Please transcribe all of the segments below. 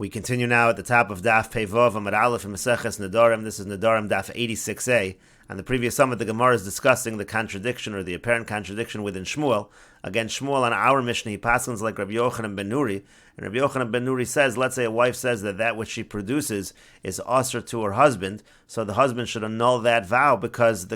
We continue now at the top of Daf Pevov Amud Aleph in Meseches Nedarim. This is Nedarim Daf 86a. On the previous summit, the Gemara is discussing the contradiction or the apparent contradiction within Shmuel. Again, Shmuel on our Mishnah, he passes like Rabbi Yochanan ben Nuri. And Rabbi Yochanan ben Nuri says, let's say a wife says that which she produces is usher to her husband, so the husband should annul that vow because of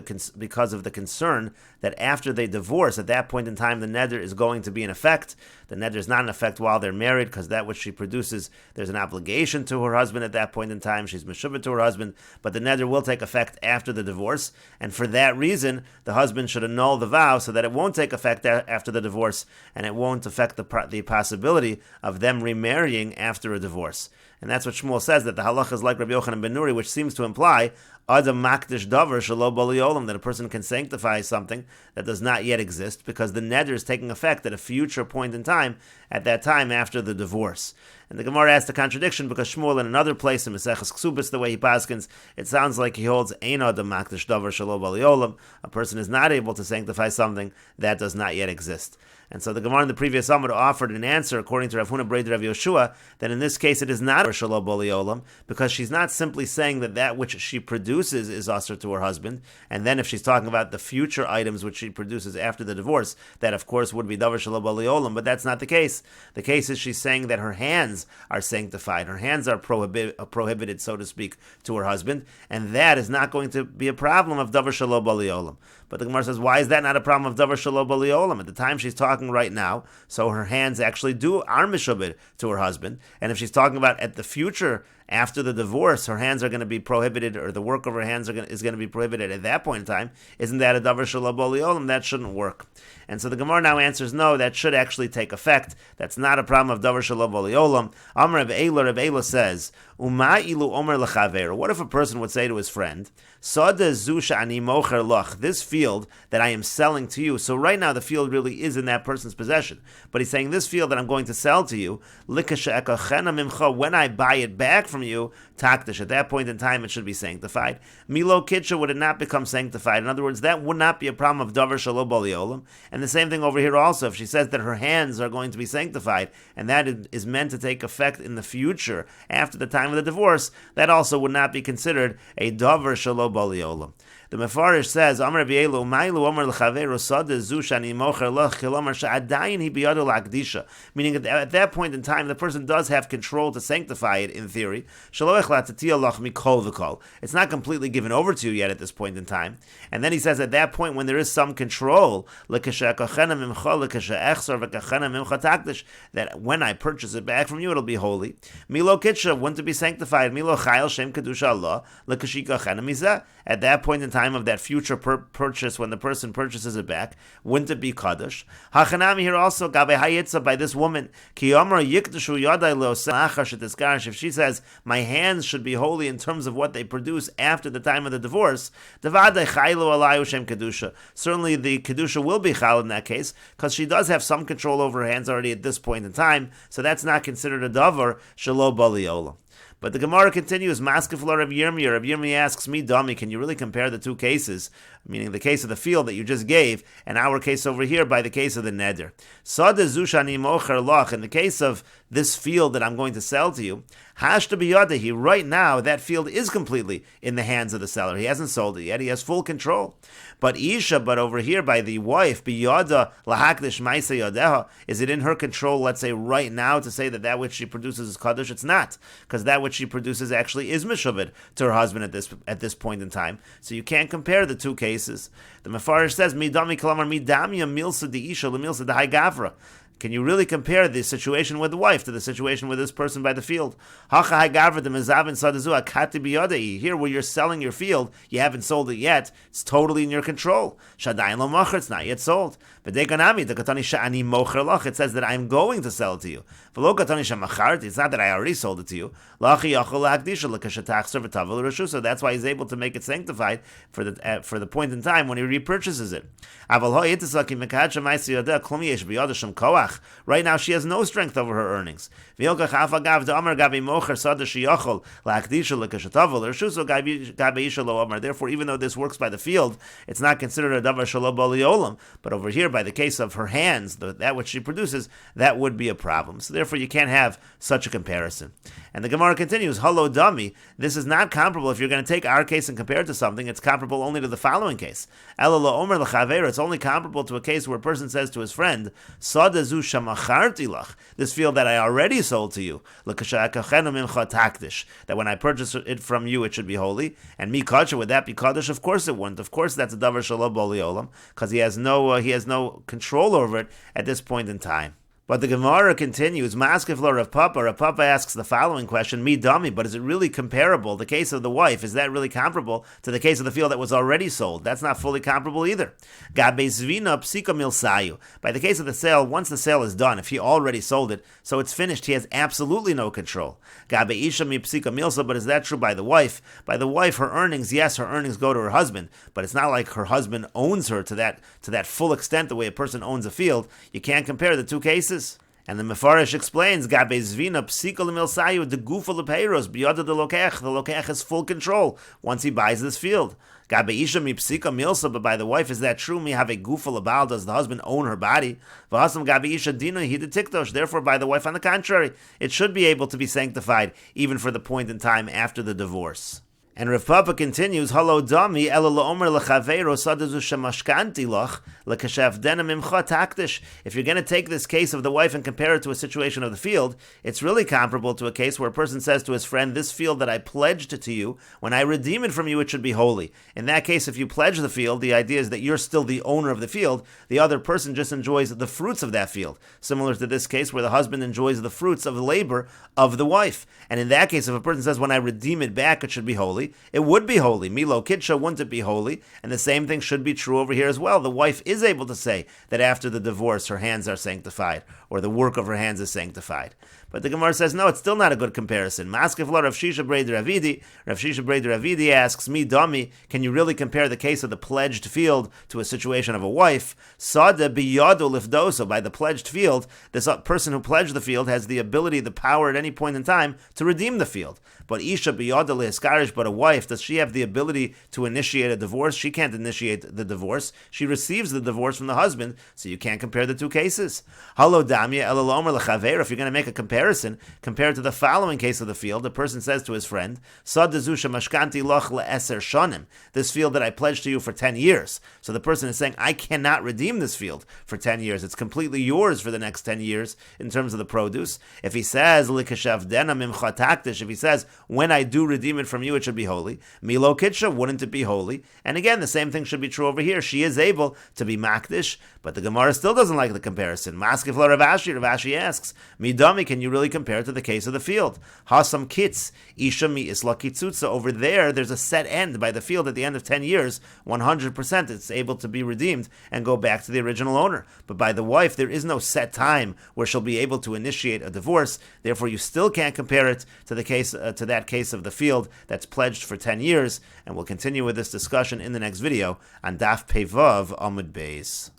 the concern that after they divorce, at that point in time, the neder is going to be in effect. The neder is not in effect while they're married, because that which she produces, there's an obligation to her husband at that point in time. She's meshuvah to her husband, but the neder will take effect after the divorce. And for that reason, the husband should annul the vow so that it won't take effect after the divorce, and it won't affect the possibility of them remarrying after a divorce. And that's what Shmuel says, that the halacha is like Rabbi Yochanan ben Nuri, which seems to imply Adam makdish davar shelo bali olam, that a person can sanctify something that does not yet exist because the neder is taking effect at a future point in time, at that time after the divorce. And the Gemara asks the contradiction because Shmuel in another place in Meseches Ksubis, the way he paskins, it sounds like he holds ein adam makdish davar shelo bali olam. A person is not able to sanctify something that does not yet exist. And so the Gemara in the previous Amud offered an answer according to Rav Huna Breder Rav Yoshua that in this case it is not shelo bali olam, because she's not simply saying that which she produces is usher to her husband, and then if she's talking about the future items which she produces after the divorce, that of course would be davar shelo bali olam, but that's not the case. The case is she's saying that her hands are sanctified, her hands are prohibited, so to speak, to her husband, and that is not going to be a problem of davar shelo bali olam. But the Gemara says, why is that not a problem of davar shelo bali olam? At the time she's talking right now, so her hands actually are meshubed to her husband, and if she's talking about at the future, after the divorce, her hands are going to be prohibited, or the work of her hands is going to be prohibited at that point in time. Isn't that a davar shelo bali olam? That shouldn't work. And so the Gemara now answers, no, that should actually take effect. That's not a problem of davar shelo bali olam. Amar Rav Eila says, Uma ilu omer lechaver. What if a person would say to his friend, Sada zu sha'ani mocher loch, this field that I am selling to you. So right now the field really is in that person's possession. But he's saying, this field that I'm going to sell to you, when I buy it back from you, takdish, at that point in time it should be sanctified. Milo kitcha, would it not become sanctified? In other words, that would not be a problem of davar shelo bali olam. And the same thing over here also, if she says that her hands are going to be sanctified, and that is meant to take effect in the future, after the time of the divorce, that also would not be considered a davar shelo bali olam. The Mefarish says, Amar Rabbi Elu, Mailu Omer L'Chaveru Sada Zu Shani Mocher Loch Kilomar Sha'adayin Hi Biyadu L'Akdisha. Meaning at that point in time, the person does have control to sanctify it in theory. Shelo Echlat Tatiya Loch Mikol V'Kol. It's not completely given over to you yet at this point in time. And then he says at that point when there is some control, that when I purchase it back from you, it'll be holy. Milo Kitcha, wouldn't it be sanctified? Milo Chayil Shem Kedusha Allah L'Kashika Mizah. At that point in time of that future purchase, when the person purchases it back, wouldn't it be Kaddish? Hachanami here also, Gabe Hayitza, by this woman, Ki Yomer Yikdashu Yadai Lo Sa'achar Shetisgarish, if she says, my hands should be holy in terms of what they produce after the time of the divorce, Devadai Chaylo Alayu Shem Kedusha. Certainly the Kedusha will be Chal in that case, because she does have some control over her hands already at this point in time, so that's not considered a davar shelo bali olam. But the Gemara continues, Maskefla Rav Yirmiyah. Rav Yirmiyah asks me, Dami, can you really compare the two cases, meaning the case of the field that you just gave, and our case over here by the case of the neder? Sada zushani mocher loch, in the case of this field that I'm going to sell to you, hashta biyadahi, right now that field is completely in the hands of the seller. He hasn't sold it yet, he has full control. But Isha, but over here by the wife, biyada lahakdish ma'aseh yadeha, is it in her control, let's say right now, to say that which she produces is kaddish? It's not, because that which she produces actually is meshuved to her husband at this point in time. So you can't compare the two cases. The Mefarish says, Midami kalamar midamya milsa de isha lemilsa de hai gavra. Can you really compare the situation with the wife to the situation with this person by the field? Here, where you're selling your field, you haven't sold it yet. It's totally in your control. It's not yet sold. It says that I'm going to sell it to you. It's not that I already sold it to you. So that's why he's able to make it sanctified for the point in time when he repurchases it. koach. Right now she has no strength over her earnings. Therefore, even though this works by the field, it's not considered a davar shelo bo liolam. But over here, by the case of her hands, that which she produces, that would be a problem. So therefore, you can't have such a comparison. And the Gemara continues, Halo Dami, this is not comparable. If you're going to take our case and compare it to something, it's comparable only to the following case. Ela lo omer l'chaver, it's only comparable to a case where a person says to his friend, Sadazu shamacharti lach, this field that I already sold to you, that when I purchase it from you, it should be holy. And mi kacha, would that be kaddish? Of course it wouldn't. Of course that's a davar shelo bo liolam, because he has no control over it at this point in time. But the Gemara continues, Maskef lo Rav Papa. Rav Papa asks the following question, Mi dami, but is it really comparable? The case of the wife, is that really comparable to the case of the field that was already sold? That's not fully comparable either. Gabe zvina psika milsayu. By the case of the sale, once the sale is done, if he already sold it, so it's finished, he has absolutely no control. Gabe isha mi psika milsa, but is that true by the wife? By the wife, her earnings, yes, her earnings go to her husband, but it's not like her husband owns her to that full extent the way a person owns a field. You can't compare the two cases. And the Mefarish explains, Gabe zvina psika l'milsayu de gufa l'peiros biyada de lokech. The lokech has full control once he buys this field. Gabe isha mi psika milsa, but by the wife, is that true? Mi have a gufa l'bal, does the husband own her body? V'hasam gabe isha dina hi de tiktosh. Therefore, by the wife, on the contrary, it should be able to be sanctified even for the point in time after the divorce. And Rav Papa continues, Halo dami ela la'omer l'chaveiro sadazu shemashkanti loch l'kashav dena mimcha takdish. If you're going to take this case of the wife and compare it to a situation of the field, it's really comparable to a case where a person says to his friend, this field that I pledged to you, when I redeem it from you, it should be holy. In that case, if you pledge the field, the idea is that you're still the owner of the field. The other person just enjoys the fruits of that field. Similar to this case where the husband enjoys the fruits of the labor of the wife. And in that case, if a person says, when I redeem it back, it should be holy, it would be holy. Milo Kitsha, wouldn't it be holy? And the same thing should be true over here as well. The wife is able to say that after the divorce, her hands are sanctified, or the work of her hands is sanctified. But the Gemara says, no, it's still not a good comparison. Maskef lo Rav Shisha Brei Ravidi. Rav Shisha Brei Ravidi asks, Mi dami, can you really compare the case of the pledged field to a situation of a wife? Sada biyado lifdoso, by the pledged field, this person who pledged the field has the ability, the power at any point in time to redeem the field. But Isha biyado lehiskarish, but a wife, does she have the ability to initiate a divorce? She can't initiate the divorce. She receives the divorce from the husband, so you can't compare the two cases. Halo damya elalomer lechaver. If you're going to make a comparison, compared to the following case of the field, the person says to his friend, Sadazusha mashkanti loch le'eser shonim, this field that I pledged to you for 10 years. So the person is saying, I cannot redeem this field for 10 years. It's completely yours for the next 10 years in terms of the produce. If he says, Likashav dena mimcha takdish, if he says, when I do redeem it from you, it should be holy. Milo kitsha, wouldn't it be holy? And again, the same thing should be true over here. She is able to be makdish, but the Gemara still doesn't like the comparison. Maskef lo Rav Ashi asks, Midami, can you really compare to the case of the field? Hasam kits, isha mi isla kitzutza. Over there's a set end by the field at the end of 10 years, 100% it's able to be redeemed and go back to the original owner. But by the wife, there is no set time where she'll be able to initiate a divorce. Therefore, you still can't compare it to the case to that case of the field that's pledged for 10 years. And we'll continue with this discussion in the next video on Daf Pevav Amud Beis.